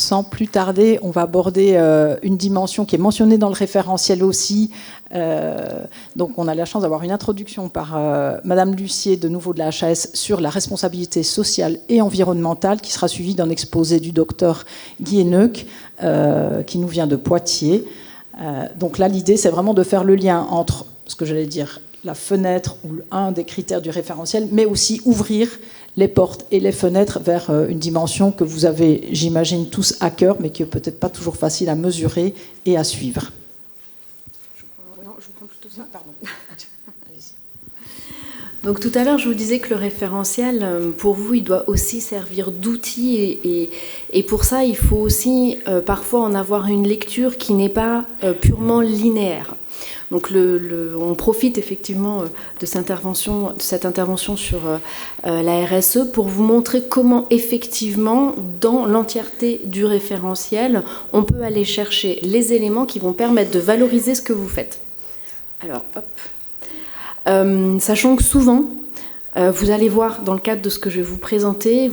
sans plus tarder, on va aborder une dimension qui est mentionnée dans le référentiel aussi. Donc on a la chance d'avoir une introduction par Madame Lucier, de nouveau de la HAS, sur la responsabilité sociale et environnementale, qui sera suivie d'un exposé du docteur Guy Heneuc, qui nous vient de Poitiers. Donc là, l'idée, c'est vraiment de faire le lien entre, ce que j'allais dire, la fenêtre ou un des critères du référentiel, mais aussi ouvrir les portes et les fenêtres vers une dimension que vous avez, j'imagine, tous à cœur, mais qui est peut-être pas toujours facile à mesurer et à suivre. Je vous prends plutôt ça, pardon. Donc tout à l'heure, je vous disais que le référentiel, pour vous, il doit aussi servir d'outil et pour ça, il faut aussi parfois en avoir une lecture qui n'est pas purement linéaire. Donc on profite effectivement de cette intervention sur la RSE pour vous montrer comment effectivement, dans l'entièreté du référentiel, on peut aller chercher les éléments qui vont permettre de valoriser ce que vous faites. Alors, hop. Sachant que souvent, vous allez voir dans le cadre de ce que je vais vous présenter,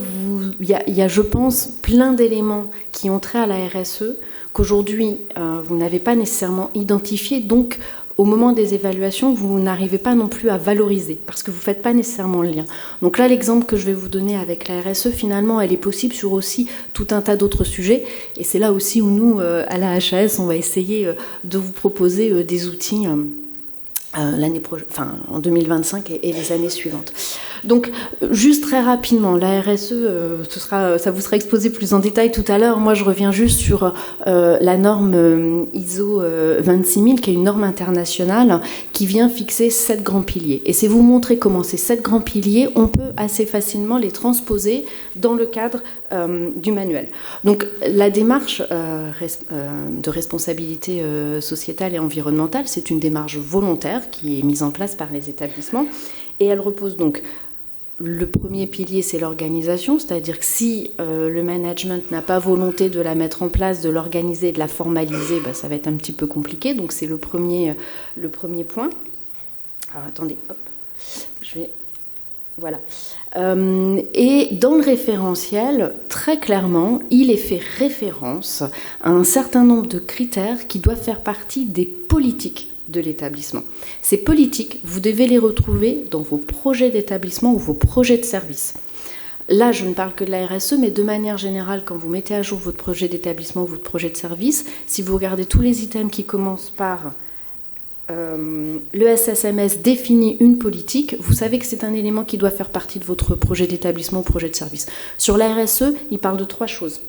il y a, je pense, plein d'éléments qui ont trait à la RSE qu'aujourd'hui, vous n'avez pas nécessairement identifiés. Donc, au moment des évaluations, vous n'arrivez pas non plus à valoriser parce que vous ne faites pas nécessairement le lien. Donc là, l'exemple que je vais vous donner avec la RSE, finalement, elle est possible sur aussi tout un tas d'autres sujets. Et c'est là aussi où nous, à la HAS, on va essayer de vous proposer des outils en 2025 et les années suivantes. Donc, juste très rapidement, la RSE, ça vous sera exposé plus en détail tout à l'heure. Moi, je reviens juste sur la norme ISO 26000, qui est une norme internationale qui vient fixer 7 grands piliers. Et c'est vous montrer comment ces 7 grands piliers, on peut assez facilement les transposer dans le cadre du manuel. Donc, la démarche de responsabilité sociétale et environnementale, c'est une démarche volontaire qui est mise en place par les établissements. Et elle repose donc, le premier pilier, c'est l'organisation, c'est-à-dire que si le management n'a pas volonté de la mettre en place, de l'organiser, de la formaliser, ça va être un petit peu compliqué. Donc c'est le premier point. Alors attendez, hop, voilà. Et dans le référentiel, très clairement, il est fait référence à un certain nombre de critères qui doivent faire partie des politiques de l'établissement. Ces politiques, vous devez les retrouver dans vos projets d'établissement ou vos projets de service. Là, je ne parle que de la RSE, mais de manière générale, quand vous mettez à jour votre projet d'établissement ou votre projet de service, si vous regardez tous les items qui commencent par le SSMS définit une politique, vous savez que c'est un élément qui doit faire partie de votre projet d'établissement ou projet de service. Sur la RSE, il parle de 3 choses.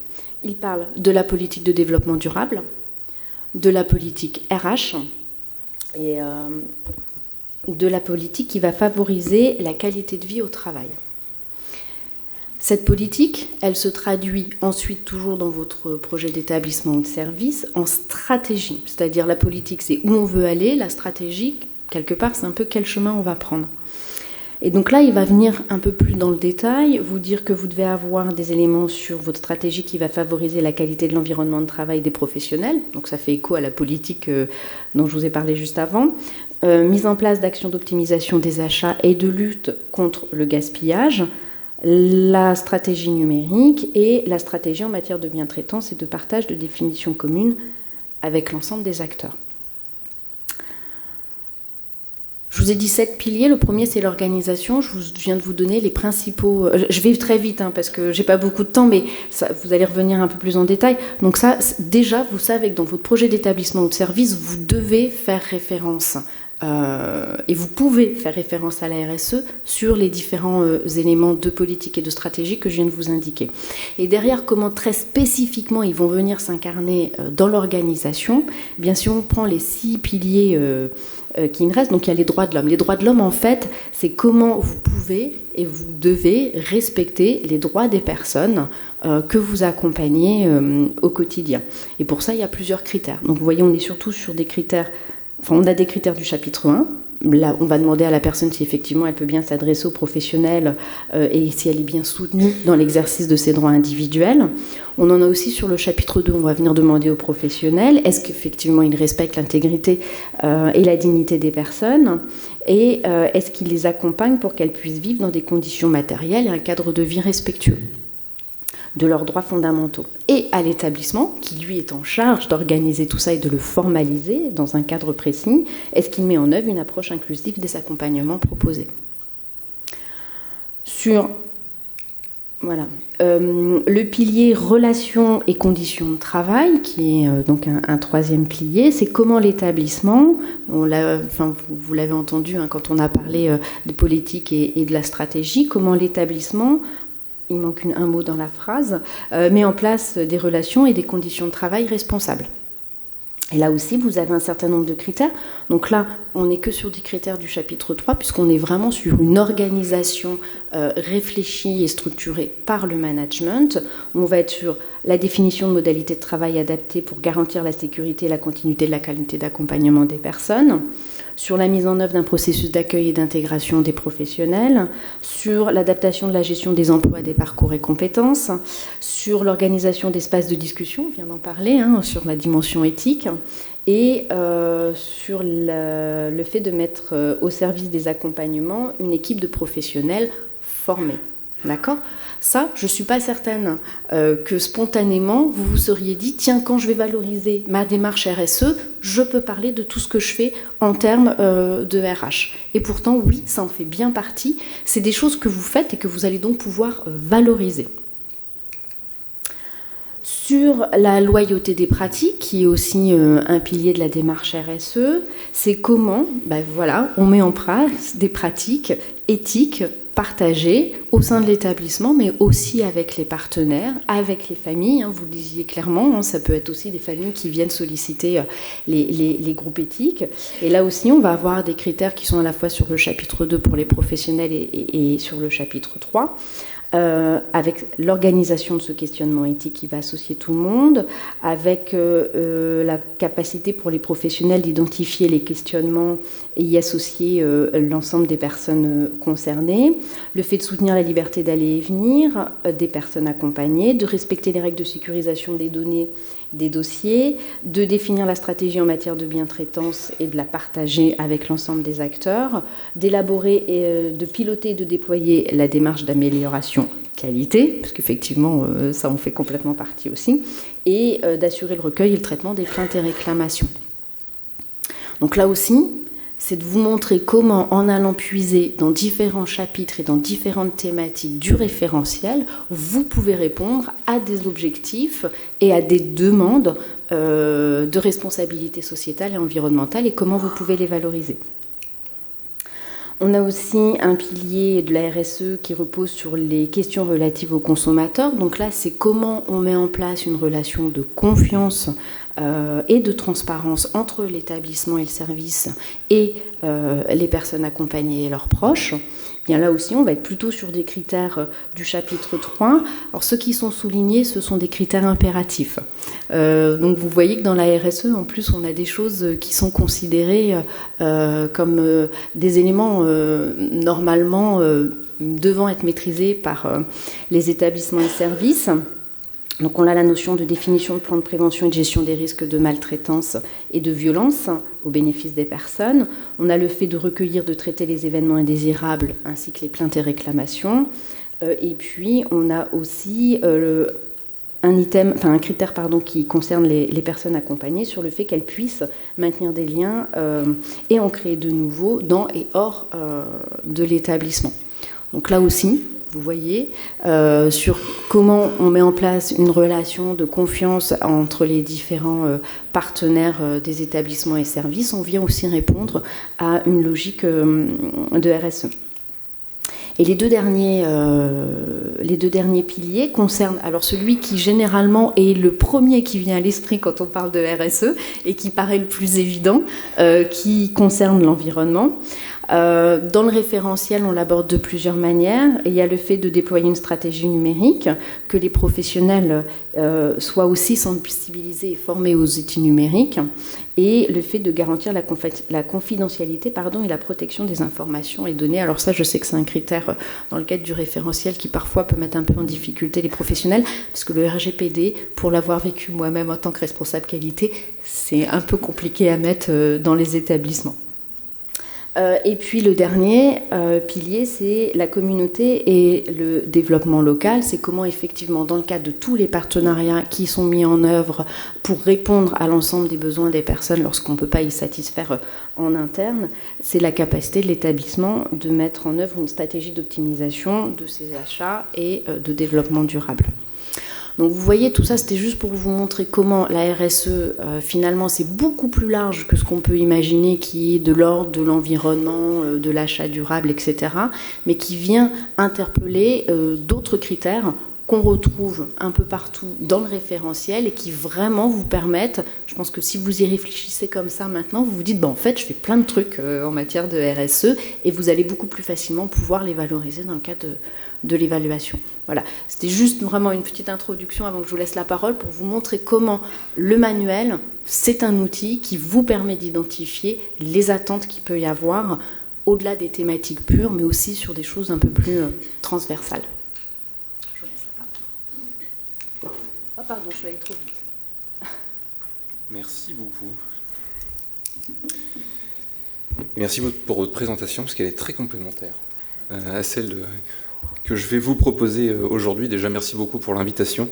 Il parle de la politique de développement durable, de la politique RH, et de la politique qui va favoriser la qualité de vie au travail. Cette politique, elle se traduit ensuite toujours dans votre projet d'établissement ou de service en stratégie. C'est-à-dire la politique, c'est où on veut aller, la stratégie, quelque part, c'est un peu quel chemin on va prendre. Et donc là, il va venir un peu plus dans le détail, vous dire que vous devez avoir des éléments sur votre stratégie qui va favoriser la qualité de l'environnement de travail des professionnels. Donc ça fait écho à la politique dont je vous ai parlé juste avant. Mise en place d'actions d'optimisation des achats et de lutte contre le gaspillage, la stratégie numérique et la stratégie en matière de bientraitance et de partage de définitions communes avec l'ensemble des acteurs. Je vous ai dit 7 piliers. Le premier, c'est l'organisation. Je viens de vous donner les principaux... Je vais très vite parce que j'ai pas beaucoup de temps, mais ça, vous allez revenir un peu plus en détail. Donc ça, déjà, vous savez que dans votre projet d'établissement ou de service, vous devez faire référence et vous pouvez faire référence à la RSE sur les différents éléments de politique et de stratégie que je viens de vous indiquer. Et derrière, comment très spécifiquement ils vont venir s'incarner dans l'organisation, bien si on prend les 6 piliers qui me restent, donc il y a les droits de l'homme. Les droits de l'homme, en fait, c'est comment vous pouvez et vous devez respecter les droits des personnes que vous accompagnez au quotidien. Et pour ça, il y a plusieurs critères. Donc vous voyez, on est surtout sur des critères... Enfin, on a des critères du chapitre 1. Là, on va demander à la personne si effectivement elle peut bien s'adresser aux professionnels et si elle est bien soutenue dans l'exercice de ses droits individuels. On en a aussi sur le chapitre 2, on va venir demander aux professionnels est-ce qu'effectivement ils respectent l'intégrité et la dignité des personnes et est-ce qu'ils les accompagnent pour qu'elles puissent vivre dans des conditions matérielles et un cadre de vie respectueux. de leurs droits fondamentaux, et à l'établissement, qui lui est en charge d'organiser tout ça et de le formaliser dans un cadre précis, est-ce qu'il met en œuvre une approche inclusive des accompagnements proposés. Sur le pilier relations et conditions de travail, qui est donc un troisième pilier, c'est comment l'établissement, vous l'avez entendu quand on a parlé de politique et de la stratégie, comment l'établissement, il manque un mot dans la phrase, met en place des relations et des conditions de travail responsables. Et là aussi, vous avez un certain nombre de critères. Donc là, on n'est que sur des critères du chapitre 3, puisqu'on est vraiment sur une organisation réfléchie et structurée par le management. On va être sur la définition de modalités de travail adaptées pour garantir la sécurité et la continuité de la qualité d'accompagnement des personnes, sur la mise en œuvre d'un processus d'accueil et d'intégration des professionnels, sur l'adaptation de la gestion des emplois, des parcours et compétences, sur l'organisation d'espaces de discussion, on vient d'en parler, sur la dimension éthique, et sur le fait de mettre au service des accompagnements une équipe de professionnels formés. D'accord ? Ça, je ne suis pas certaine que spontanément, vous vous seriez dit, tiens, quand je vais valoriser ma démarche RSE, je peux parler de tout ce que je fais en termes de RH. Et pourtant, oui, ça en fait bien partie. C'est des choses que vous faites et que vous allez donc pouvoir valoriser. Sur la loyauté des pratiques, qui est aussi un pilier de la démarche RSE, c'est comment, on met en place des pratiques éthiques partagées au sein de l'établissement, mais aussi avec les partenaires, avec les familles. Vous le disiez clairement, ça peut être aussi des familles qui viennent solliciter les groupes éthiques. Et là aussi, on va avoir des critères qui sont à la fois sur le chapitre 2 pour les professionnels et sur le chapitre 3. Avec l'organisation de ce questionnement éthique qui va associer tout le monde, avec la capacité pour les professionnels d'identifier les questionnements et y associer l'ensemble des personnes concernées, le fait de soutenir la liberté d'aller et venir des personnes accompagnées, de respecter les règles de sécurisation des données, des dossiers, de définir la stratégie en matière de bientraitance et de la partager avec l'ensemble des acteurs, d'élaborer et de piloter et de déployer la démarche d'amélioration qualité, parce qu'effectivement, ça en fait complètement partie aussi, et d'assurer le recueil et le traitement des plaintes et réclamations. Donc là aussi, c'est de vous montrer comment, en allant puiser dans différents chapitres et dans différentes thématiques du référentiel, vous pouvez répondre à des objectifs et à des demandes de responsabilité sociétale et environnementale et comment vous pouvez les valoriser. On a aussi un pilier de la RSE qui repose sur les questions relatives aux consommateurs. Donc là, c'est comment on met en place une relation de confiance et de transparence entre l'établissement et le service et les personnes accompagnées et leurs proches. Bien là aussi, on va être plutôt sur des critères du chapitre 3. Alors ceux qui sont soulignés, ce sont des critères impératifs. Donc vous voyez que dans la RSE, en plus, on a des choses qui sont considérées comme des éléments normalement devant être maîtrisés par les établissements et services. Donc on a la notion de définition de plan de prévention et de gestion des risques de maltraitance et de violence au bénéfice des personnes. On a le fait de recueillir, de traiter les événements indésirables ainsi que les plaintes et réclamations. Et puis on a aussi un critère qui concerne les personnes accompagnées sur le fait qu'elles puissent maintenir des liens et en créer de nouveaux dans et hors de l'établissement. Donc là aussi, vous voyez, sur comment on met en place une relation de confiance entre les différents partenaires des établissements et services, on vient aussi répondre à une logique de RSE. Et les deux derniers piliers concernent alors celui qui généralement est le premier qui vient à l'esprit quand on parle de RSE et qui paraît le plus évident, qui concerne l'environnement. Dans le référentiel, on l'aborde de plusieurs manières. Il y a le fait de déployer une stratégie numérique, que les professionnels soient aussi sensibilisés et formés aux outils numériques, et le fait de garantir la confidentialité et la protection des informations et données. Alors ça, je sais que c'est un critère dans le cadre du référentiel qui parfois peut mettre un peu en difficulté les professionnels, parce que le RGPD, pour l'avoir vécu moi-même en tant que responsable qualité, c'est un peu compliqué à mettre dans les établissements. Et puis le dernier pilier, c'est la communauté et le développement local. C'est comment effectivement, dans le cadre de tous les partenariats qui sont mis en œuvre pour répondre à l'ensemble des besoins des personnes lorsqu'on ne peut pas y satisfaire en interne, c'est la capacité de l'établissement de mettre en œuvre une stratégie d'optimisation de ses achats et de développement durable. Donc vous voyez, tout ça, c'était juste pour vous montrer comment la RSE, finalement, c'est beaucoup plus large que ce qu'on peut imaginer, qui est de l'ordre de l'environnement, de l'achat durable, etc., mais qui vient interpeller d'autres critères qu'on retrouve un peu partout dans le référentiel et qui vraiment vous permettent, je pense que si vous y réfléchissez comme ça maintenant, vous vous dites, en fait, je fais plein de trucs en matière de RSE et vous allez beaucoup plus facilement pouvoir les valoriser dans le cadre de l'évaluation. Voilà, c'était juste vraiment une petite introduction avant que je vous laisse la parole pour vous montrer comment le manuel, c'est un outil qui vous permet d'identifier les attentes qu'il peut y avoir au-delà des thématiques pures, mais aussi sur des choses un peu plus transversales. Je vous laisse la parole. Ah pardon, je suis allée trop vite. Merci beaucoup. Et merci pour votre présentation, parce qu'elle est très complémentaire à celle que je vais vous proposer aujourd'hui. Déjà, merci beaucoup pour l'invitation.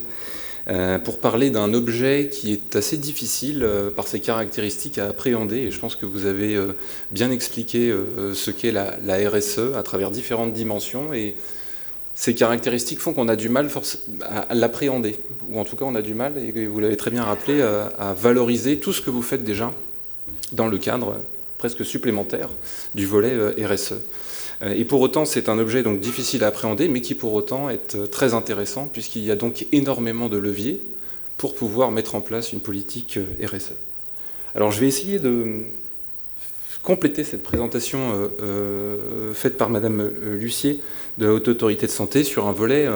Pour parler d'un objet qui est assez difficile par ses caractéristiques à appréhender, et je pense que vous avez bien expliqué ce qu'est la RSE à travers différentes dimensions, et ces caractéristiques font qu'on a du mal à l'appréhender, ou en tout cas on a du mal, et vous l'avez très bien rappelé, à valoriser tout ce que vous faites déjà dans le cadre presque supplémentaire du volet RSE. Et pour autant, c'est un objet donc difficile à appréhender, mais qui pour autant est très intéressant, puisqu'il y a donc énormément de leviers pour pouvoir mettre en place une politique RSE. Alors je vais essayer de compléter cette présentation faite par Madame Lussier de la Haute Autorité de Santé sur un volet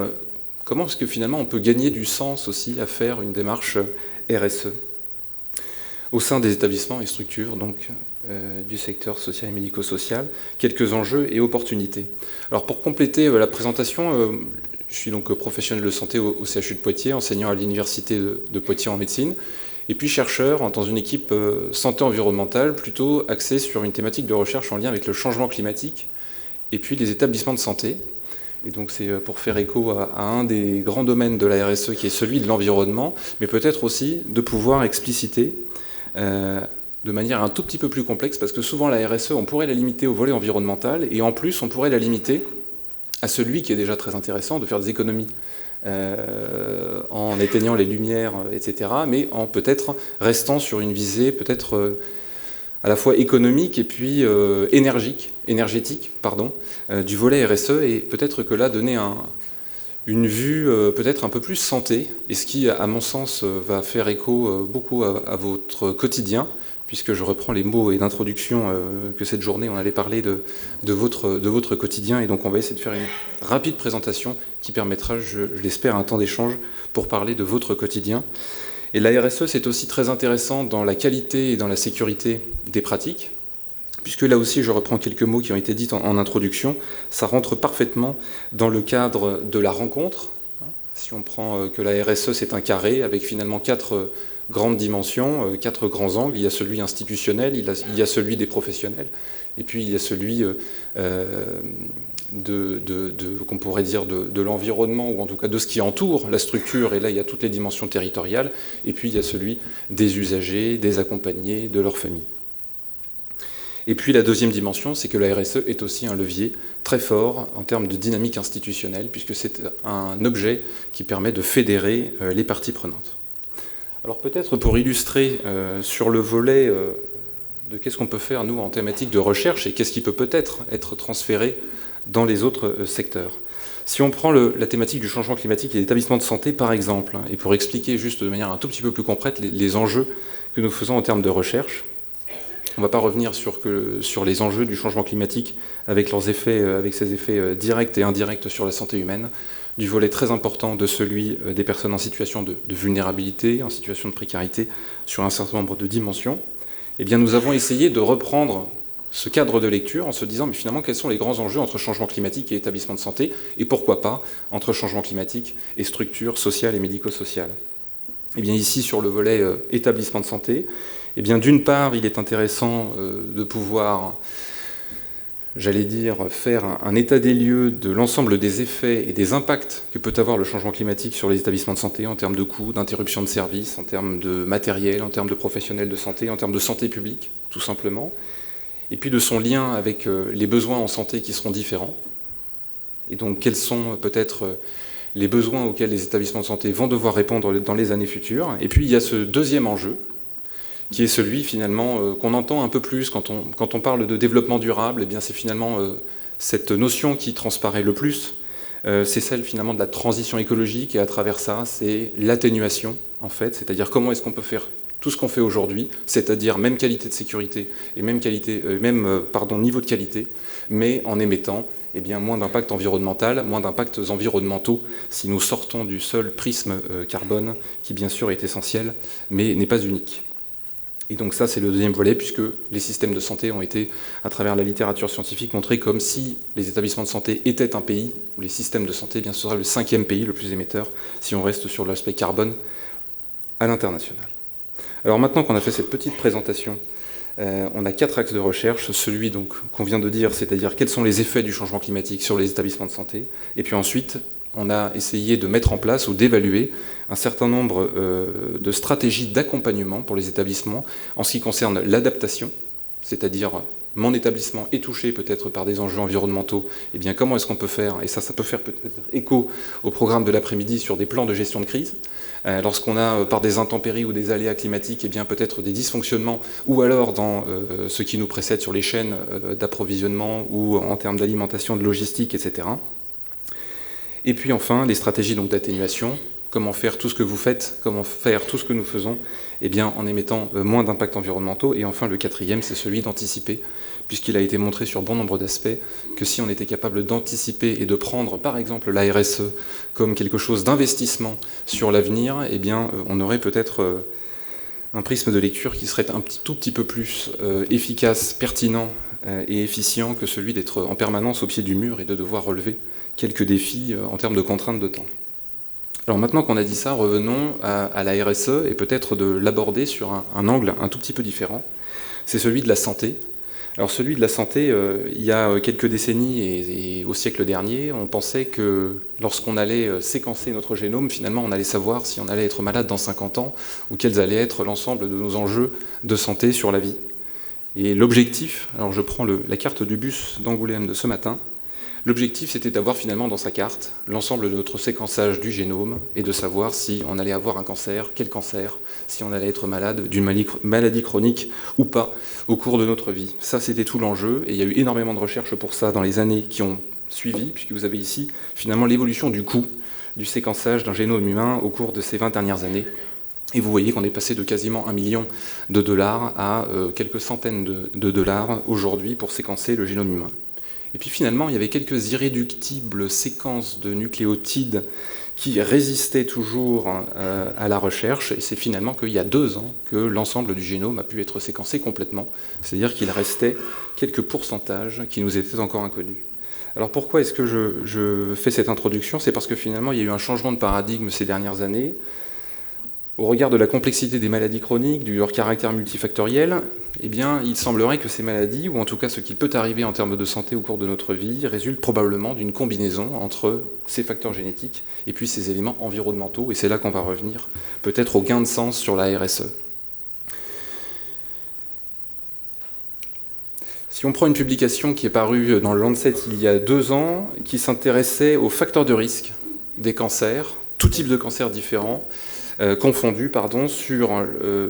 comment est-ce que finalement on peut gagner du sens aussi à faire une démarche RSE au sein des établissements et structures donc, du secteur social et médico-social, quelques enjeux et opportunités. Alors pour compléter la présentation, je suis donc professionnel de santé au CHU de Poitiers, enseignant à l'université de Poitiers en médecine, et puis chercheur dans une équipe santé environnementale plutôt axée sur une thématique de recherche en lien avec le changement climatique et puis les établissements de santé. Et donc c'est pour faire écho à un des grands domaines de la RSE qui est celui de l'environnement, mais peut-être aussi de pouvoir expliciter de manière un tout petit peu plus complexe, parce que souvent la RSE, on pourrait la limiter au volet environnemental, et en plus on pourrait la limiter à celui qui est déjà très intéressant, de faire des économies en éteignant les lumières, etc., mais en peut-être restant sur une visée peut-être à la fois économique et puis énergétique, du volet RSE, et peut-être que là donner une vue peut-être un peu plus santé, et ce qui, à mon sens, va faire écho beaucoup à votre quotidien, puisque je reprends les mots et l'introduction que cette journée, on allait parler de votre quotidien, et donc on va essayer de faire une rapide présentation qui permettra, je l'espère, un temps d'échange pour parler de votre quotidien. Et la RSE, c'est aussi très intéressant dans la qualité et dans la sécurité des pratiques, puisque là aussi, je reprends quelques mots qui ont été dits en introduction, ça rentre parfaitement dans le cadre de la rencontre. Si on prend que la RSE, c'est un carré avec finalement 4 grandes dimensions, 4 grands angles. Il y a celui institutionnel, il y a celui des professionnels, et puis il y a celui qu'on pourrait dire de l'environnement, ou en tout cas de ce qui entoure la structure, et là il y a toutes les dimensions territoriales, et puis il y a celui des usagers, des accompagnés, de leurs familles. Et puis la deuxième dimension, c'est que la RSE est aussi un levier très fort en termes de dynamique institutionnelle, puisque c'est un objet qui permet de fédérer les parties prenantes. Alors peut-être pour illustrer sur le volet de qu'est-ce qu'on peut faire, nous, en thématique de recherche, et qu'est-ce qui peut peut-être être transféré dans les autres secteurs. Si on prend la thématique du changement climatique et l'établissement de santé, par exemple, et pour expliquer juste de manière un tout petit peu plus concrète les enjeux que nous faisons en termes de recherche, on ne va pas revenir sur les enjeux du changement climatique avec ses effets directs et indirects sur la santé humaine, du volet très important de celui des personnes en situation de vulnérabilité, en situation de précarité, sur un certain nombre de dimensions. Eh bien, nous avons essayé de reprendre ce cadre de lecture en se disant, mais finalement, quels sont les grands enjeux entre changement climatique et établissement de santé, et pourquoi pas entre changement climatique et structure sociale et médico-sociale. Eh bien, ici, sur le volet établissement de santé, eh bien, d'une part, il est intéressant de pouvoir j'allais dire, faire un état des lieux de l'ensemble des effets et des impacts que peut avoir le changement climatique sur les établissements de santé en termes de coûts, d'interruption de services, en termes de matériel, en termes de professionnels de santé, en termes de santé publique, tout simplement, et puis de son lien avec les besoins en santé qui seront différents. Et donc quels sont peut-être les besoins auxquels les établissements de santé vont devoir répondre dans les années futures. Et puis il y a ce deuxième enjeu, qui est celui finalement qu'on entend un peu plus quand on parle de développement durable. Eh bien c'est finalement cette notion qui transparaît le plus, c'est celle finalement de la transition écologique, et à travers ça, c'est l'atténuation en fait, c'est-à-dire comment est-ce qu'on peut faire tout ce qu'on fait aujourd'hui, c'est-à-dire même qualité de sécurité et même niveau de qualité, mais en émettant moins d'impact environnemental, moins d'impacts environnementaux, si nous sortons du seul prisme carbone, qui bien sûr est essentiel, mais n'est pas unique. Et donc ça, c'est le deuxième volet, puisque les systèmes de santé ont été, à travers la littérature scientifique, montrés comme si les établissements de santé étaient un pays, où les systèmes de santé, ce sera le 5e pays le plus émetteur, si on reste sur l'aspect carbone à l'international. Alors maintenant qu'on a fait cette petite présentation, on a 4 axes de recherche, celui donc qu'on vient de dire, c'est-à-dire quels sont les effets du changement climatique sur les établissements de santé, et puis ensuite, on a essayé de mettre en place ou d'évaluer un certain nombre de stratégies d'accompagnement pour les établissements en ce qui concerne l'adaptation, c'est-à-dire mon établissement est touché peut-être par des enjeux environnementaux, et bien comment est-ce qu'on peut faire, et ça peut faire peut-être écho au programme de l'après-midi sur des plans de gestion de crise, lorsqu'on a par des intempéries ou des aléas climatiques, et bien peut-être des dysfonctionnements, ou alors dans ce qui nous précède sur les chaînes d'approvisionnement ou en termes d'alimentation, de logistique, etc. Et puis enfin, les stratégies d'atténuation, comment faire tout ce que vous faites, comment faire tout ce que nous faisons, en émettant moins d'impacts environnementaux. Et enfin, le 4e, c'est celui d'anticiper, puisqu'il a été montré sur bon nombre d'aspects que si on était capable d'anticiper et de prendre, par exemple, la RSE comme quelque chose d'investissement sur l'avenir, on aurait peut-être un prisme de lecture qui serait tout petit peu plus efficace, pertinent et efficient que celui d'être en permanence au pied du mur et de devoir relever quelques défis en termes de contraintes de temps. Alors maintenant qu'on a dit ça, revenons à la RSE et peut-être de l'aborder sur un angle un tout petit peu différent. C'est celui de la santé. Alors celui de la santé, il y a quelques décennies et au siècle dernier, on pensait que lorsqu'on allait séquencer notre génome, finalement on allait savoir si on allait être malade dans 50 ans ou quels allaient être l'ensemble de nos enjeux de santé sur la vie. Et l'objectif, alors je prends la carte du bus d'Angoulême de ce matin, l'objectif, c'était d'avoir finalement dans sa carte l'ensemble de notre séquençage du génome et de savoir si on allait avoir un cancer, quel cancer, si on allait être malade d'une maladie chronique ou pas au cours de notre vie. Ça, c'était tout l'enjeu et il y a eu énormément de recherches pour ça dans les années qui ont suivi, puisque vous avez ici finalement l'évolution du coût du séquençage d'un génome humain au cours de ces 20 dernières années. Et vous voyez qu'on est passé de quasiment $1 million à quelques centaines de dollars aujourd'hui pour séquencer le génome humain. Et puis finalement, il y avait quelques irréductibles séquences de nucléotides qui résistaient toujours à la recherche, et c'est finalement qu'il y a 2 ans que l'ensemble du génome a pu être séquencé complètement, c'est-à-dire qu'il restait quelques pourcentages qui nous étaient encore inconnus. Alors pourquoi est-ce que je fais cette introduction ? C'est parce que finalement, il y a eu un changement de paradigme ces dernières années. Au regard de la complexité des maladies chroniques, de leur caractère multifactoriel, il semblerait que ces maladies, ou en tout cas ce qu'il peut arriver en termes de santé au cours de notre vie, résulte probablement d'une combinaison entre ces facteurs génétiques et puis ces éléments environnementaux, et c'est là qu'on va revenir peut-être au gain de sens sur la RSE. Si on prend une publication qui est parue dans le Lancet il y a 2 ans, qui s'intéressait aux facteurs de risque des cancers, tout type de cancers différents, confondus sur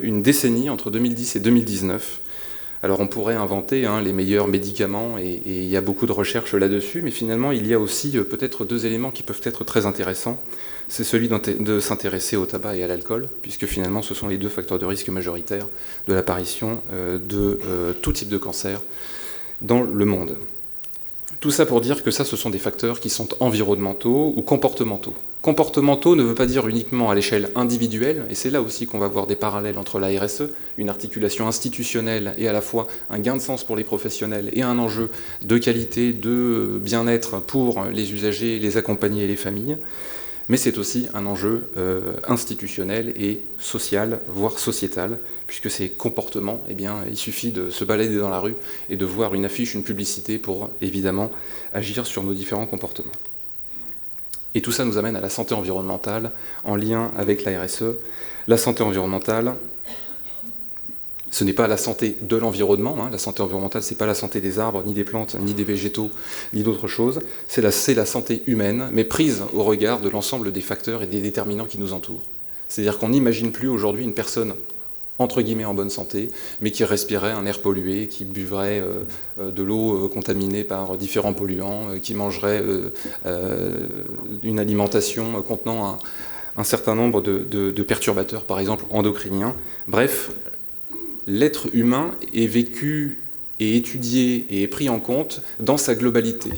une décennie entre 2010 et 2019. Alors on pourrait inventer les meilleurs médicaments et il y a beaucoup de recherches là-dessus, mais finalement il y a aussi peut-être 2 éléments qui peuvent être très intéressants. C'est celui de s'intéresser au tabac et à l'alcool, puisque finalement ce sont les 2 facteurs de risque majoritaires de l'apparition de tout type de cancer dans le monde. Tout ça pour dire que ça, ce sont des facteurs qui sont environnementaux ou comportementaux. Comportementaux ne veut pas dire uniquement à l'échelle individuelle, et c'est là aussi qu'on va voir des parallèles entre la RSE, une articulation institutionnelle et à la fois un gain de sens pour les professionnels et un enjeu de qualité, de bien-être pour les usagers, les accompagnés et les familles. Mais c'est aussi un enjeu institutionnel et social, voire sociétal, puisque ces comportements, eh bien, il suffit de se balader dans la rue et de voir une affiche, une publicité pour, évidemment, agir sur nos différents comportements. Et tout ça nous amène à la santé environnementale, en lien avec la RSE. La santé environnementale, ce n'est pas la santé de l'environnement, hein. La santé environnementale, ce n'est pas la santé des arbres, ni des plantes, ni des végétaux, ni d'autres choses. C'est la santé humaine, mais prise au regard de l'ensemble des facteurs et des déterminants qui nous entourent. C'est-à-dire qu'on n'imagine plus aujourd'hui une personne, entre guillemets, en bonne santé, mais qui respirait un air pollué, qui buvrait de l'eau contaminée par différents polluants, qui mangerait une alimentation contenant un certain nombre de perturbateurs, par exemple endocriniens. Bref, l'être humain est vécu et étudié et est pris en compte dans sa globalité.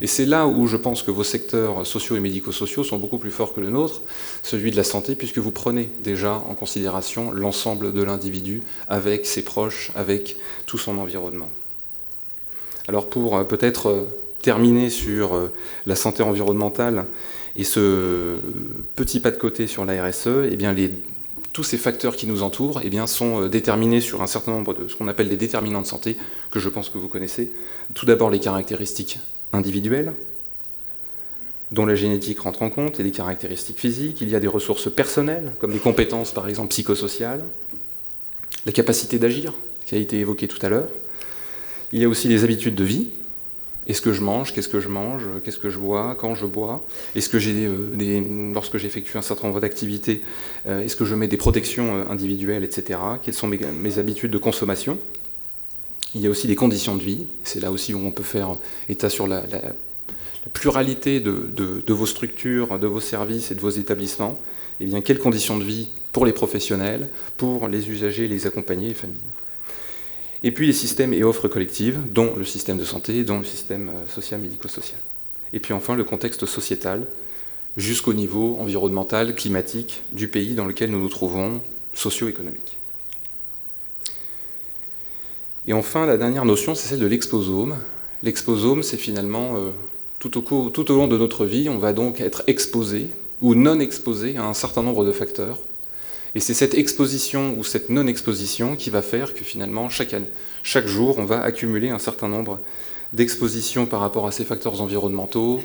Et c'est là où je pense que vos secteurs sociaux et médico-sociaux sont beaucoup plus forts que le nôtre, celui de la santé, puisque vous prenez déjà en considération l'ensemble de l'individu avec ses proches, avec tout son environnement. Alors pour peut-être terminer sur la santé environnementale et ce petit pas de côté sur la RSE, eh bien tous ces facteurs qui nous entourent eh bien, sont déterminés sur un certain nombre de ce qu'on appelle des déterminants de santé, que je pense que vous connaissez. Tout d'abord les caractéristiques individuelles, dont la génétique rentre en compte, et les caractéristiques physiques. Il y a des ressources personnelles, comme des compétences par exemple psychosociales, la capacité d'agir, qui a été évoquée tout à l'heure. Il y a aussi les habitudes de vie. Est-ce que je mange? Qu'est-ce que je mange? Qu'est-ce que je bois? Quand je bois? Est-ce que lorsque j'effectue un certain nombre d'activités, est-ce que je mets des protections individuelles, etc. Quelles sont mes habitudes de consommation? Il y a aussi des conditions de vie. C'est là aussi où on peut faire état sur la pluralité de vos structures, de vos services et de vos établissements. Eh bien, quelles conditions de vie pour les professionnels, pour les usagers, les accompagnés, les familles? Et puis les systèmes et offres collectives, dont le système de santé, dont le système social, médico-social. Et puis enfin le contexte sociétal, jusqu'au niveau environnemental, climatique du pays dans lequel nous nous trouvons, socio-économique. Et enfin, la dernière notion, c'est celle de l'exposome. L'exposome, c'est finalement, tout au long de notre vie, on va donc être exposé ou non exposé à un certain nombre de facteurs. Et c'est cette exposition ou cette non-exposition qui va faire que finalement, chaque jour, on va accumuler un certain nombre d'expositions par rapport à ces facteurs environnementaux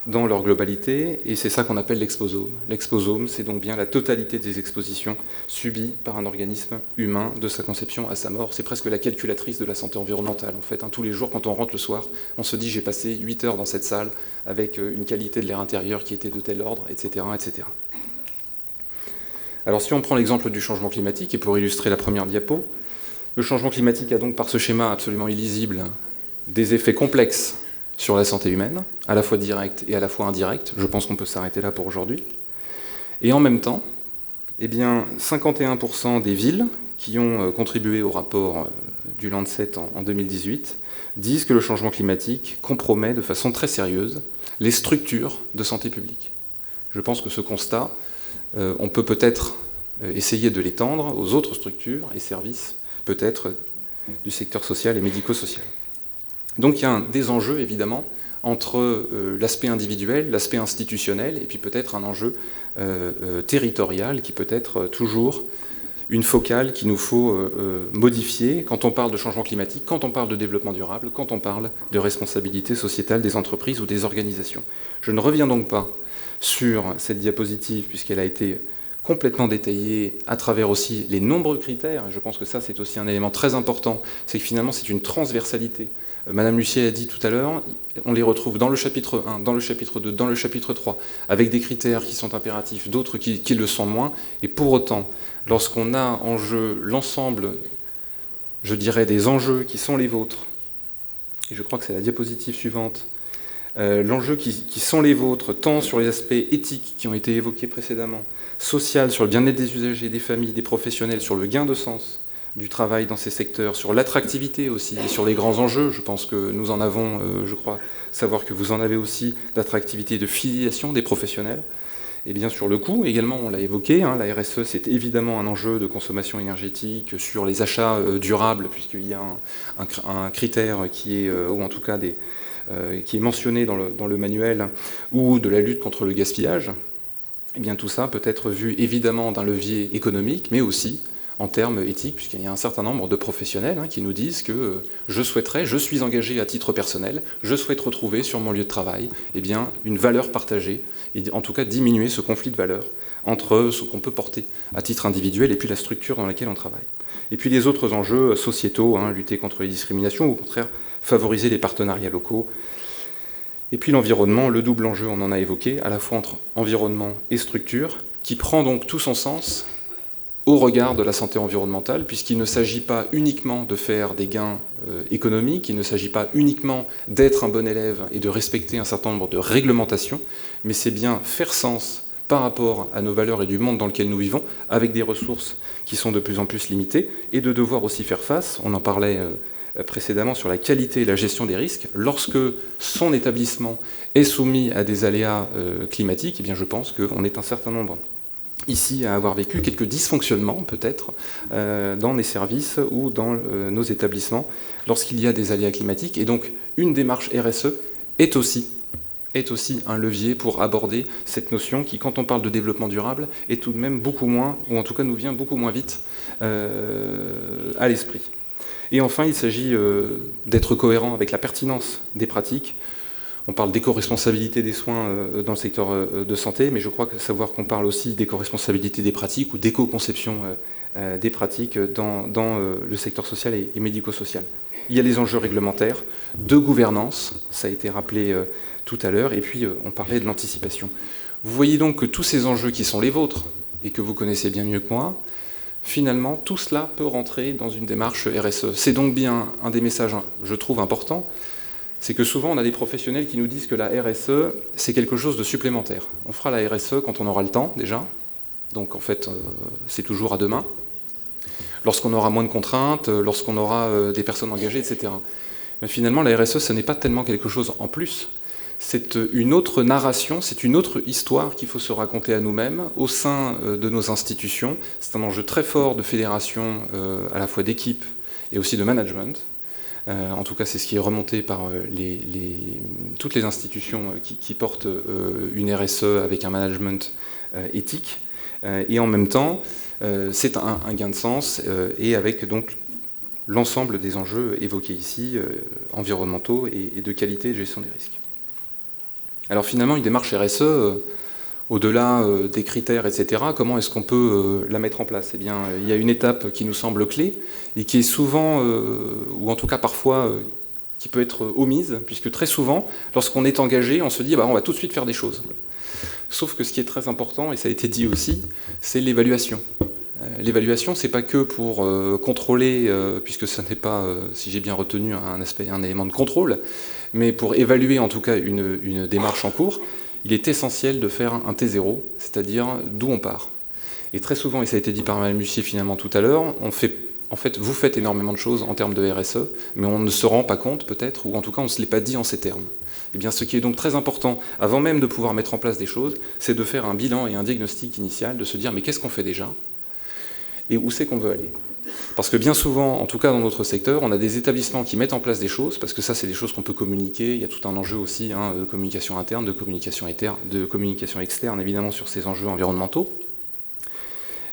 dans leur globalité, et c'est ça qu'on appelle l'exposome. L'exposome, c'est donc bien la totalité des expositions subies par un organisme humain de sa conception à sa mort. C'est presque la calculatrice de la santé environnementale, en fait. Tous les jours, quand on rentre le soir, on se dit « j'ai passé 8 heures dans cette salle avec une qualité de l'air intérieur qui était de tel ordre, etc. etc. » Alors si on prend l'exemple du changement climatique, et pour illustrer la première diapo, le changement climatique a donc par ce schéma absolument illisible des effets complexes sur la santé humaine, à la fois directs et à la fois indirects. Je pense qu'on peut s'arrêter là pour aujourd'hui. Et en même temps, eh bien, 51% des villes qui ont contribué au rapport du Lancet en 2018 disent que le changement climatique compromet de façon très sérieuse les structures de santé publique. Je pense que ce constat, on peut peut-être essayer de l'étendre aux autres structures et services, peut-être du secteur social et médico-social. Donc il y a des enjeux, évidemment, entre l'aspect individuel, l'aspect institutionnel, et puis peut-être un enjeu territorial qui peut être toujours une focale qu'il nous faut modifier quand on parle de changement climatique, quand on parle de développement durable, quand on parle de responsabilité sociétale des entreprises ou des organisations. Je ne reviens donc pas sur cette diapositive, puisqu'elle a été complètement détaillée à travers aussi les nombreux critères, et je pense que ça c'est aussi un élément très important, c'est que finalement c'est une transversalité. Madame Lucier a dit tout à l'heure, on les retrouve dans le chapitre 1, dans le chapitre 2, dans le chapitre 3, avec des critères qui sont impératifs, d'autres qui le sont moins, et pour autant, lorsqu'on a en jeu l'ensemble, je dirais, des enjeux qui sont les vôtres, et je crois que c'est la diapositive suivante, l'enjeu qui sont les vôtres, tant sur les aspects éthiques qui ont été évoqués précédemment, social, sur le bien-être des usagers, des familles, des professionnels, sur le gain de sens du travail dans ces secteurs, sur l'attractivité aussi, et sur les grands enjeux. Je pense que nous en avons, je crois savoir que vous en avez aussi, d'attractivité et de filiation des professionnels. Et bien sur le coût, également, on l'a évoqué, la RSE, c'est évidemment un enjeu de consommation énergétique sur les achats durables, puisqu'il y a un critère qui est, ou en tout cas qui est mentionné dans le manuel, ou de la lutte contre le gaspillage, eh bien tout ça peut être vu évidemment d'un levier économique, mais aussi en termes éthiques, puisqu'il y a un certain nombre de professionnels qui nous disent que je suis engagé à titre personnel, je souhaite retrouver sur mon lieu de travail une valeur partagée, et en tout cas diminuer ce conflit de valeurs entre ce qu'on peut porter à titre individuel et puis la structure dans laquelle on travaille. Et puis les autres enjeux sociétaux, lutter contre les discriminations, ou au contraire favoriser les partenariats locaux. Et puis l'environnement, le double enjeu, on en a évoqué, à la fois entre environnement et structure, qui prend donc tout son sens au regard de la santé environnementale, puisqu'il ne s'agit pas uniquement de faire des gains économiques, il ne s'agit pas uniquement d'être un bon élève et de respecter un certain nombre de réglementations, mais c'est bien faire sens par rapport à nos valeurs et du monde dans lequel nous vivons, avec des ressources qui sont de plus en plus limitées, et de devoir aussi faire face, on en parlait précédemment sur la qualité et la gestion des risques, lorsque son établissement est soumis à des aléas climatiques, eh bien je pense qu'on est un certain nombre ici à avoir vécu quelques dysfonctionnements peut-être dans les services ou dans nos établissements lorsqu'il y a des aléas climatiques. Et donc une démarche RSE est aussi un levier pour aborder cette notion qui, quand on parle de développement durable, est tout de même beaucoup moins, ou en tout cas nous vient beaucoup moins vite à l'esprit. Et enfin, il s'agit d'être cohérent avec la pertinence des pratiques. On parle d'éco-responsabilité des soins dans le secteur de santé, mais je crois que savoir qu'on parle aussi d'éco-responsabilité des pratiques ou d'éco-conception des pratiques dans le secteur social et médico-social. Il y a les enjeux réglementaires, de gouvernance, ça a été rappelé tout à l'heure, et puis on parlait de l'anticipation. Vous voyez donc que tous ces enjeux qui sont les vôtres, et que vous connaissez bien mieux que moi, finalement, tout cela peut rentrer dans une démarche RSE. C'est donc bien un des messages, je trouve, importants, c'est que souvent on a des professionnels qui nous disent que la RSE, c'est quelque chose de supplémentaire. On fera la RSE quand on aura le temps, déjà. Donc en fait, c'est toujours à demain. Lorsqu'on aura moins de contraintes, lorsqu'on aura des personnes engagées, etc. Mais finalement, la RSE, ce n'est pas tellement quelque chose en plus. C'est une autre narration, c'est une autre histoire qu'il faut se raconter à nous-mêmes au sein de nos institutions. C'est un enjeu très fort de fédération, à la fois d'équipe et aussi de management. En tout cas, c'est ce qui est remonté par toutes les institutions qui portent une RSE avec un management éthique. Et en même temps, c'est un gain de sens et avec donc l'ensemble des enjeux évoqués ici, environnementaux et de qualité de gestion des risques. Alors finalement, une démarche RSE, au-delà des critères, etc., comment est-ce qu'on peut la mettre en place ? Eh bien, il y a une étape qui nous semble clé et qui est souvent, ou en tout cas parfois, qui peut être omise, puisque très souvent, lorsqu'on est engagé, on se dit on va tout de suite faire des choses. Sauf que ce qui est très important, et ça a été dit aussi, c'est l'évaluation. L'évaluation, c'est pas que pour contrôler, puisque ce n'est pas, si j'ai bien retenu, un élément de contrôle, mais pour évaluer en tout cas une démarche en cours, il est essentiel de faire un T0, c'est-à-dire d'où on part. Et très souvent, et ça a été dit par Mme Lussier finalement tout à l'heure, vous faites énormément de choses en termes de RSE, mais on ne se rend pas compte peut-être, ou en tout cas on ne se l'est pas dit en ces termes. Eh bien, ce qui est donc très important, avant même de pouvoir mettre en place des choses, c'est de faire un bilan et un diagnostic initial, de se dire mais qu'est-ce qu'on fait déjà ? Et où c'est qu'on veut aller. Parce que bien souvent, en tout cas dans notre secteur, on a des établissements qui mettent en place des choses, parce que ça c'est des choses qu'on peut communiquer, il y a tout un enjeu aussi de communication interne, de communication externe, évidemment sur ces enjeux environnementaux.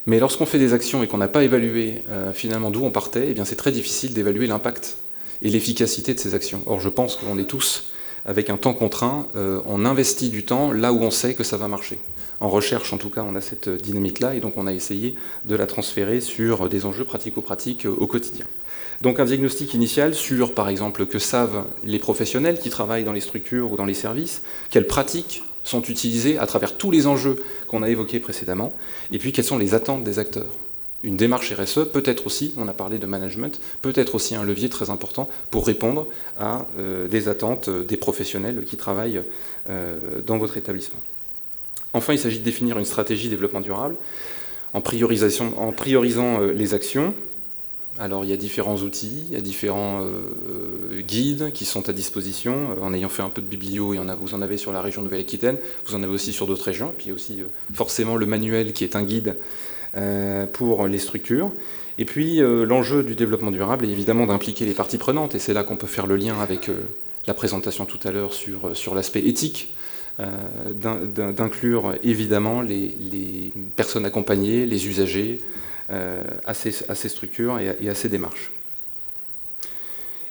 Mais lorsqu'on fait des actions et qu'on n'a pas évalué finalement d'où on partait, eh bien c'est très difficile d'évaluer l'impact et l'efficacité de ces actions. Or je pense qu'on est tous, avec un temps contraint, on investit du temps là où on sait que ça va marcher. En recherche, en tout cas, on a cette dynamique-là, et donc on a essayé de la transférer sur des enjeux pratico-pratiques au quotidien. Donc un diagnostic initial sur, par exemple, que savent les professionnels qui travaillent dans les structures ou dans les services, quelles pratiques sont utilisées à travers tous les enjeux qu'on a évoqués précédemment, et puis quelles sont les attentes des acteurs. Une démarche RSE peut être aussi, on a parlé de management, peut être aussi un levier très important pour répondre à des attentes des professionnels qui travaillent dans votre établissement. Enfin, il s'agit de définir une stratégie de développement durable en priorisant les actions. Alors, il y a différents outils, il y a différents guides qui sont à disposition. En ayant fait un peu de biblio, vous en avez sur la région Nouvelle-Aquitaine, vous en avez aussi sur d'autres régions, et puis il y a aussi forcément le manuel qui est un guide pour les structures. Et puis, l'enjeu du développement durable est évidemment d'impliquer les parties prenantes, et c'est là qu'on peut faire le lien avec la présentation tout à l'heure sur l'aspect éthique, d'inclure évidemment les personnes accompagnées, les usagers à ces structures et à ces démarches.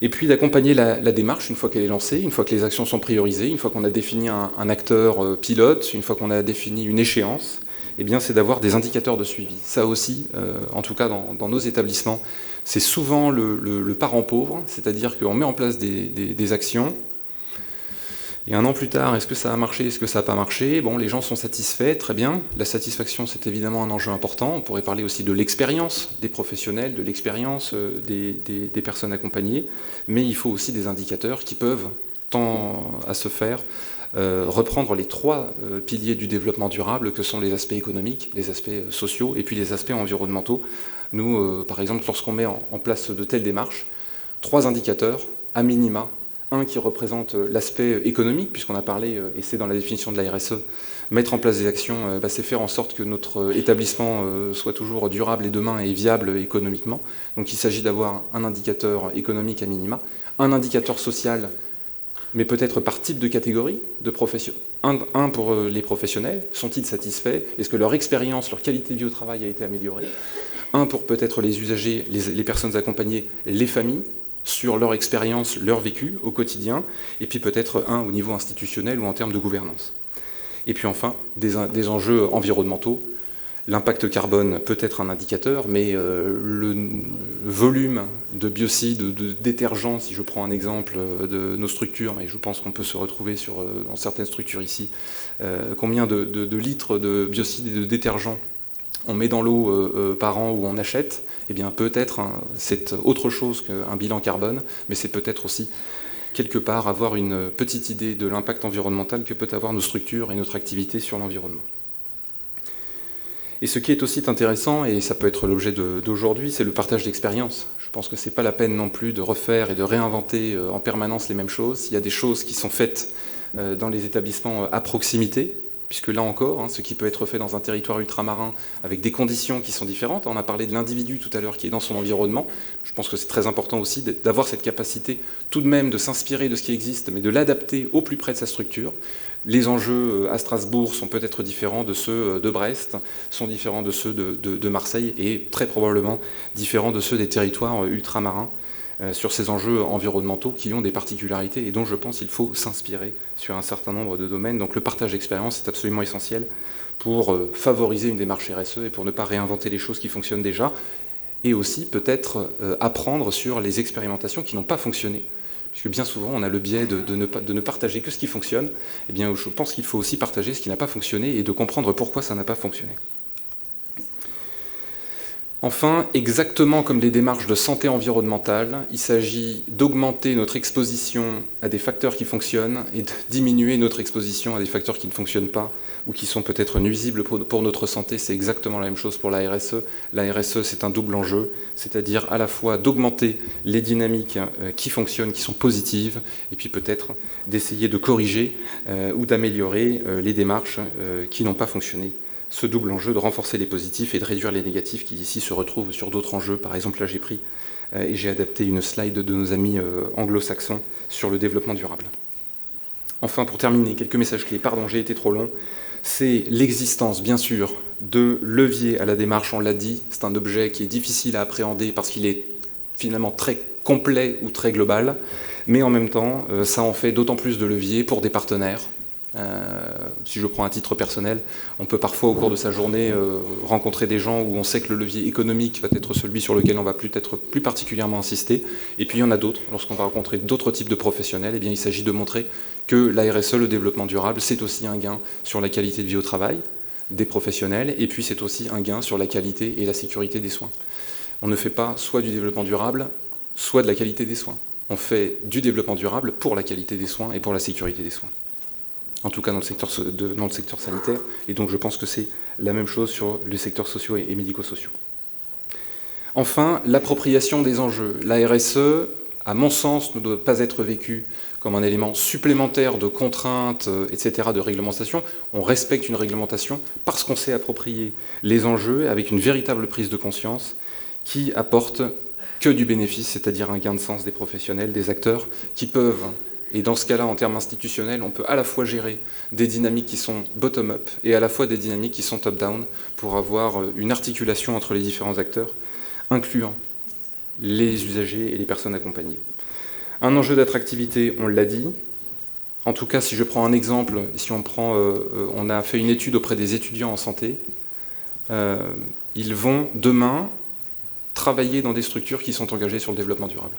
Et puis d'accompagner la démarche une fois qu'elle est lancée, une fois que les actions sont priorisées, une fois qu'on a défini un acteur pilote, une fois qu'on a défini une échéance, eh bien c'est d'avoir des indicateurs de suivi. Ça aussi, en tout cas dans nos établissements, c'est souvent le parent pauvre, c'est-à-dire qu'on met en place des actions, et un an plus tard, est-ce que ça a marché, est-ce que ça n'a pas marché? Bon, les gens sont satisfaits, très bien. La satisfaction, c'est évidemment un enjeu important. On pourrait parler aussi de l'expérience des professionnels, de l'expérience des personnes accompagnées, mais il faut aussi des indicateurs qui peuvent, tant à se faire, reprendre les 3 piliers du développement durable, que sont les aspects économiques, les aspects sociaux et puis les aspects environnementaux. Nous, par exemple, lorsqu'on met en place de telles démarches, 3 indicateurs, à minima. Un qui représente l'aspect économique, puisqu'on a parlé, et c'est dans la définition de la RSE, mettre en place des actions, c'est faire en sorte que notre établissement soit toujours durable et demain et viable économiquement. Donc il s'agit d'avoir un indicateur économique à minima, un indicateur social, mais peut-être par type de catégorie de profession. Un pour les professionnels, sont-ils satisfaits? Est-ce que leur expérience, leur qualité de vie au travail a été améliorée? Un pour peut-être les usagers, les personnes accompagnées, les familles, sur leur expérience, leur vécu au quotidien, et puis peut-être un au niveau institutionnel ou en termes de gouvernance. Et puis enfin, des enjeux environnementaux. L'impact carbone peut être un indicateur, mais le volume de biocides, de détergents, si je prends un exemple de nos structures, et je pense qu'on peut se retrouver dans certaines structures ici, combien de litres de biocides et de détergents on met dans l'eau par an ou on achète, eh bien peut-être c'est autre chose qu'un bilan carbone, mais c'est peut-être aussi quelque part avoir une petite idée de l'impact environnemental que peut avoir nos structures et notre activité sur l'environnement. Et ce qui est aussi intéressant, et ça peut être l'objet d'aujourd'hui, c'est le partage d'expériences. Je pense que ce n'est pas la peine non plus de refaire et de réinventer en permanence les mêmes choses. Il y a des choses qui sont faites dans les établissements à proximité, puisque là encore, ce qui peut être fait dans un territoire ultramarin avec des conditions qui sont différentes, on a parlé de l'individu tout à l'heure qui est dans son environnement, je pense que c'est très important aussi d'avoir cette capacité tout de même de s'inspirer de ce qui existe, mais de l'adapter au plus près de sa structure. Les enjeux à Strasbourg sont peut-être différents de ceux de Brest, sont différents de ceux de Marseille, et très probablement différents de ceux des territoires ultramarins, sur ces enjeux environnementaux qui ont des particularités et dont je pense qu'il faut s'inspirer sur un certain nombre de domaines. Donc le partage d'expérience est absolument essentiel pour favoriser une démarche RSE et pour ne pas réinventer les choses qui fonctionnent déjà, et aussi peut-être apprendre sur les expérimentations qui n'ont pas fonctionné. Puisque bien souvent on a le biais de ne partager que ce qui fonctionne, eh bien je pense qu'il faut aussi partager ce qui n'a pas fonctionné et de comprendre pourquoi ça n'a pas fonctionné. Enfin, exactement comme les démarches de santé environnementale, il s'agit d'augmenter notre exposition à des facteurs qui fonctionnent et de diminuer notre exposition à des facteurs qui ne fonctionnent pas ou qui sont peut-être nuisibles pour notre santé. C'est exactement la même chose pour la RSE. La RSE, c'est un double enjeu, c'est-à-dire à la fois d'augmenter les dynamiques qui fonctionnent, qui sont positives, et puis peut-être d'essayer de corriger ou d'améliorer les démarches qui n'ont pas fonctionné. Ce double enjeu de renforcer les positifs et de réduire les négatifs qui ici se retrouvent sur d'autres enjeux. Par exemple, là j'ai pris et j'ai adapté une slide de nos amis anglo-saxons sur le développement durable. Enfin, pour terminer, quelques messages clés. Pardon, j'ai été trop long. C'est l'existence, bien sûr, de leviers à la démarche, on l'a dit. C'est un objet qui est difficile à appréhender parce qu'il est finalement très complet ou très global. Mais en même temps, ça en fait d'autant plus de leviers pour des partenaires. Si je prends un titre personnel, on peut parfois au cours de sa journée rencontrer des gens où on sait que le levier économique va être celui sur lequel on va peut-être plus particulièrement insister, et puis il y en a d'autres. Lorsqu'on va rencontrer d'autres types de professionnels, eh bien, il s'agit de montrer que la RSE, le développement durable, c'est aussi un gain sur la qualité de vie au travail des professionnels, et puis c'est aussi un gain sur la qualité et la sécurité des soins. On ne fait pas soit du développement durable, soit de la qualité des soins. On fait du développement durable pour la qualité des soins et pour la sécurité des soins. En tout cas dans le secteur sanitaire, et donc je pense que c'est la même chose sur les secteurs sociaux et médico-sociaux. Enfin, l'appropriation des enjeux. La RSE, à mon sens, ne doit pas être vécue comme un élément supplémentaire de contraintes, etc., de réglementation. On respecte une réglementation parce qu'on sait approprier les enjeux avec une véritable prise de conscience qui apporte que du bénéfice, c'est-à-dire un gain de sens des professionnels, des acteurs, qui peuvent Et dans ce cas-là, en termes institutionnels, on peut à la fois gérer des dynamiques qui sont bottom-up et à la fois des dynamiques qui sont top-down pour avoir une articulation entre les différents acteurs, incluant les usagers et les personnes accompagnées. Un enjeu d'attractivité, on l'a dit. En tout cas, si je prends un exemple, si on a fait une étude auprès des étudiants en santé, ils vont demain travailler dans des structures qui sont engagées sur le développement durable,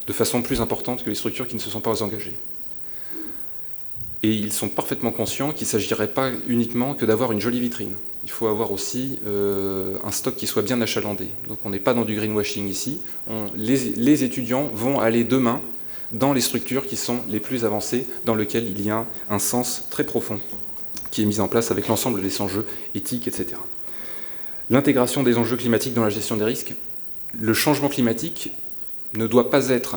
de façon plus importante que les structures qui ne se sont pas engagées. Et ils sont parfaitement conscients qu'il ne s'agirait pas uniquement que d'avoir une jolie vitrine. Il faut avoir aussi un stock qui soit bien achalandé. Donc on n'est pas dans du greenwashing ici. Les étudiants vont aller demain dans les structures qui sont les plus avancées, dans lesquelles il y a un sens très profond qui est mis en place avec l'ensemble des enjeux éthiques, etc. L'intégration des enjeux climatiques dans la gestion des risques. Le changement climatique ne doit pas être,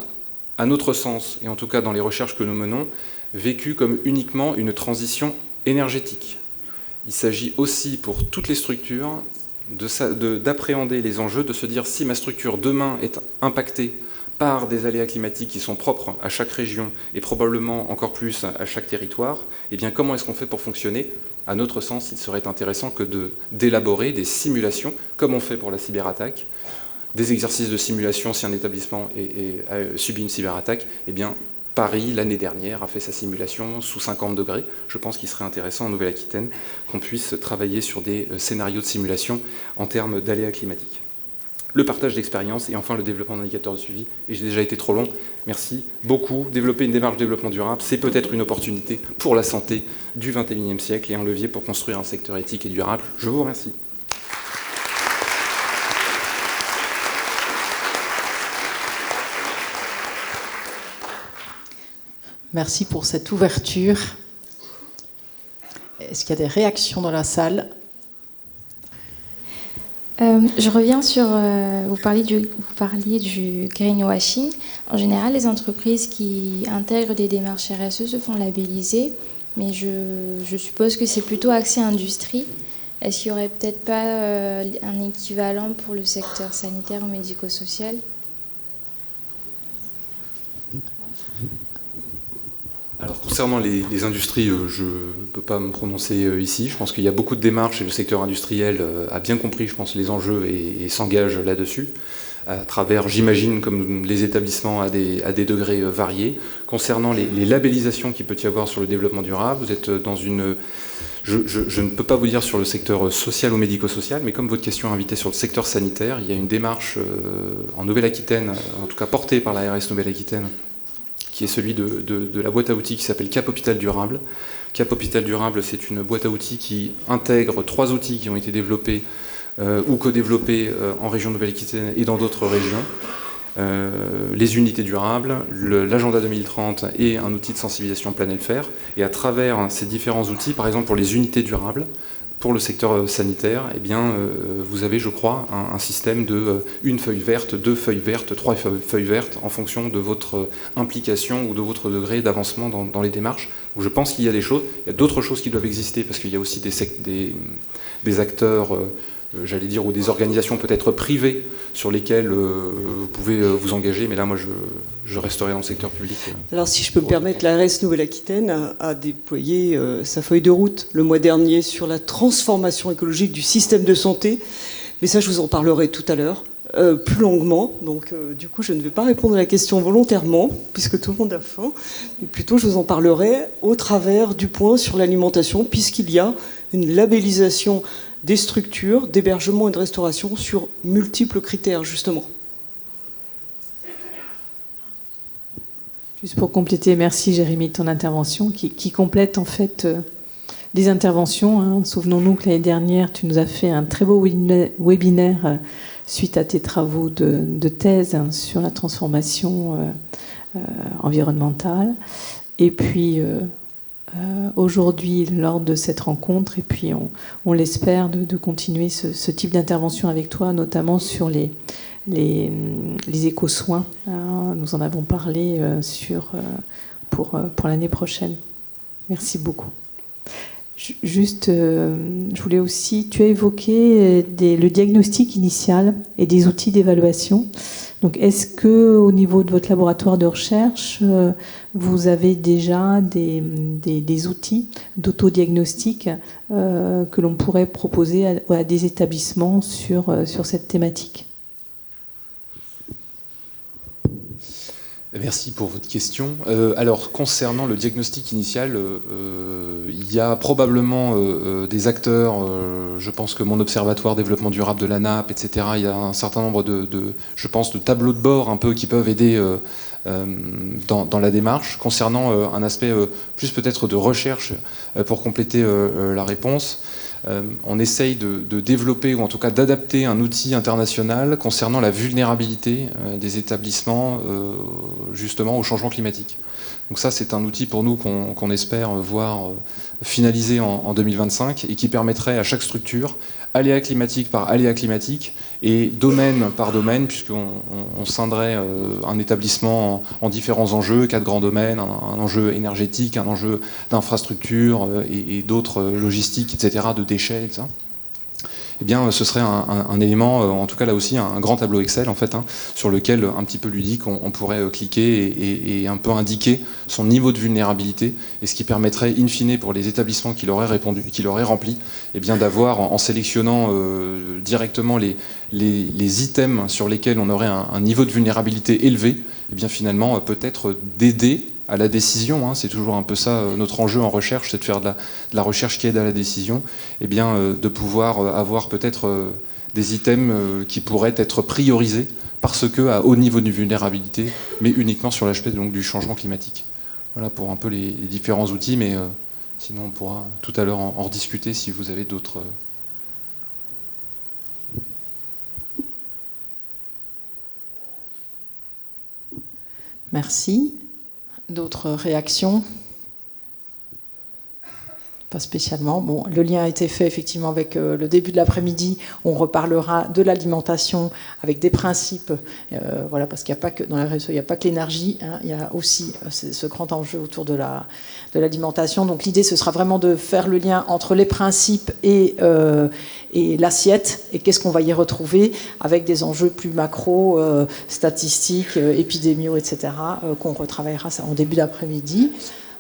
à notre sens, et en tout cas dans les recherches que nous menons, vécu comme uniquement une transition énergétique. Il s'agit aussi pour toutes les structures d'appréhender les enjeux, de se dire si ma structure demain est impactée par des aléas climatiques qui sont propres à chaque région et probablement encore plus à chaque territoire, eh bien comment est-ce qu'on fait pour fonctionner ? À notre sens, il serait intéressant que d'élaborer des simulations, comme on fait pour la cyberattaque, des exercices de simulation si un établissement a subi une cyberattaque. Eh bien, Paris, l'année dernière, a fait sa simulation sous 50 degrés. Je pense qu'il serait intéressant en Nouvelle-Aquitaine qu'on puisse travailler sur des scénarios de simulation en termes d'aléas climatiques. Le partage d'expériences et enfin le développement d'indicateurs de suivi. Et j'ai déjà été trop long, merci beaucoup. Développer une démarche de développement durable, c'est peut-être une opportunité pour la santé du XXIe siècle et un levier pour construire un secteur éthique et durable. Je vous remercie. Merci pour cette ouverture. Est-ce qu'il y a des réactions dans la salle ? Je reviens sur... vous parliez du greenwashing. En général, les entreprises qui intègrent des démarches RSE se font labelliser, mais je suppose que c'est plutôt axé industrie. Est-ce qu'il n'y aurait peut-être pas un équivalent pour le secteur sanitaire ou médico-social ? Alors concernant les industries, je ne peux pas me prononcer ici. Je pense qu'il y a beaucoup de démarches et le secteur industriel a bien compris, je pense, les enjeux et s'engage là-dessus, à travers, j'imagine, comme les établissements à des degrés variés. Concernant les labellisations qu'il peut y avoir sur le développement durable, vous êtes dans une... Je ne peux pas vous dire sur le secteur social ou médico-social, mais comme votre question est invitée sur le secteur sanitaire, il y a une démarche en Nouvelle-Aquitaine, en tout cas portée par l'ARS Nouvelle-Aquitaine, qui est celui de la boîte à outils qui s'appelle Cap Hôpital Durable. Cap Hôpital Durable, c'est une boîte à outils qui intègre 3 outils qui ont été développés ou co-développés en région Nouvelle-Aquitaine et dans d'autres régions. Les unités durables, l'agenda 2030 et un outil de sensibilisation Planelfer. Et à travers ces différents outils, par exemple pour les unités durables, pour le secteur sanitaire, eh bien, vous avez, je crois, un système de une feuille verte, 2 feuilles vertes, 3 feuilles vertes, en fonction de votre implication ou de votre degré d'avancement dans les démarches. Donc je pense qu'il y a des choses, il y a d'autres choses qui doivent exister, parce qu'il y a aussi des acteurs, j'allais dire, ou des organisations peut-être privées sur lesquelles vous pouvez vous engager, mais là, moi, je resterai dans le secteur public. Alors, si je peux me permettre, l'ARS Nouvelle-Aquitaine a déployé sa feuille de route le mois dernier sur la transformation écologique du système de santé, mais ça, je vous en parlerai tout à l'heure, plus longuement. Donc, du coup, je ne vais pas répondre à la question volontairement, puisque tout le monde a faim, mais plutôt, je vous en parlerai au travers du point sur l'alimentation, puisqu'il y a une labellisation des structures d'hébergement et de restauration sur multiples critères, justement. Juste pour compléter, merci Jérémy de ton intervention, qui complète en fait les interventions. Hein. Souvenons-nous que l'année dernière, tu nous as fait un très beau webinaire suite à tes travaux de thèse hein, sur la transformation environnementale. Et puis... aujourd'hui lors de cette rencontre et puis on l'espère de continuer ce type d'intervention avec toi, notamment sur les éco-soins. Nous en avons parlé pour l'année prochaine. Merci beaucoup. Juste, je voulais aussi, tu as évoqué le diagnostic initial et des outils d'évaluation. Donc, est-ce que au niveau de votre laboratoire de recherche, vous avez déjà des outils d'autodiagnostic que l'on pourrait proposer à des établissements sur cette thématique ? Merci pour votre question. Alors, concernant le diagnostic initial, il y a probablement des acteurs, je pense que mon observatoire développement durable de la nappe, etc., il y a un certain nombre je pense, de tableaux de bord un peu qui peuvent aider dans la démarche. Concernant un aspect plus peut-être de recherche, pour compléter la réponse, on essaye de développer, ou en tout cas d'adapter un outil international concernant la vulnérabilité des établissements justement au changement climatique. Donc ça, c'est un outil pour nous qu'on espère voir finalisé en 2025 et qui permettrait à chaque structure, aléa climatique par aléa climatique et domaine par domaine, puisqu'on scinderait un établissement en différents enjeux, 4 grands domaines, un enjeu énergétique, un enjeu d'infrastructure et d'autres logistiques, etc., de déchets, etc. Eh bien, ce serait un élément, en tout cas là aussi, un grand tableau Excel en fait, sur lequel, un petit peu ludique, on pourrait cliquer et un peu indiquer son niveau de vulnérabilité, et ce qui permettrait, in fine, pour les établissements qui l'auraient répondu, qui l'auraient rempli, eh bien d'avoir, en sélectionnant directement les items sur lesquels on aurait un niveau de vulnérabilité élevé, eh bien finalement peut-être d'aider à la décision, c'est toujours un peu ça notre enjeu en recherche, c'est de faire de la recherche qui aide à la décision, et bien de pouvoir avoir peut-être des items qui pourraient être priorisés parce que à haut niveau de vulnérabilité, mais uniquement sur l'aspect donc du changement climatique. Voilà pour un peu les différents outils, mais sinon on pourra tout à l'heure en rediscuter si vous avez d'autres. Merci. D'autres réactions ? Pas spécialement. Bon, le lien a été fait effectivement avec le début de l'après-midi. On reparlera de l'alimentation avec des principes. Voilà, parce qu'il n'y a pas que dans la RSE, il n'y a pas que l'énergie. Il y a aussi ce grand enjeu autour de l'alimentation. Donc l'idée, ce sera vraiment de faire le lien entre les principes et l'assiette et qu'est-ce qu'on va y retrouver avec des enjeux plus macro, statistiques, épidémiaux, etc. Qu'on retravaillera ça en début d'après-midi.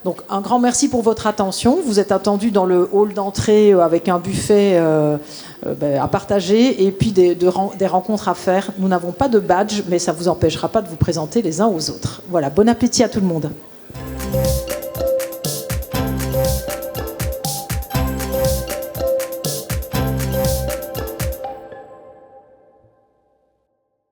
Donc un grand merci pour votre attention. Vous êtes attendus dans le hall d'entrée avec un buffet à partager et puis des rencontres à faire. Nous n'avons pas de badge, mais ça ne vous empêchera pas de vous présenter les uns aux autres. Voilà, bon appétit à tout le monde.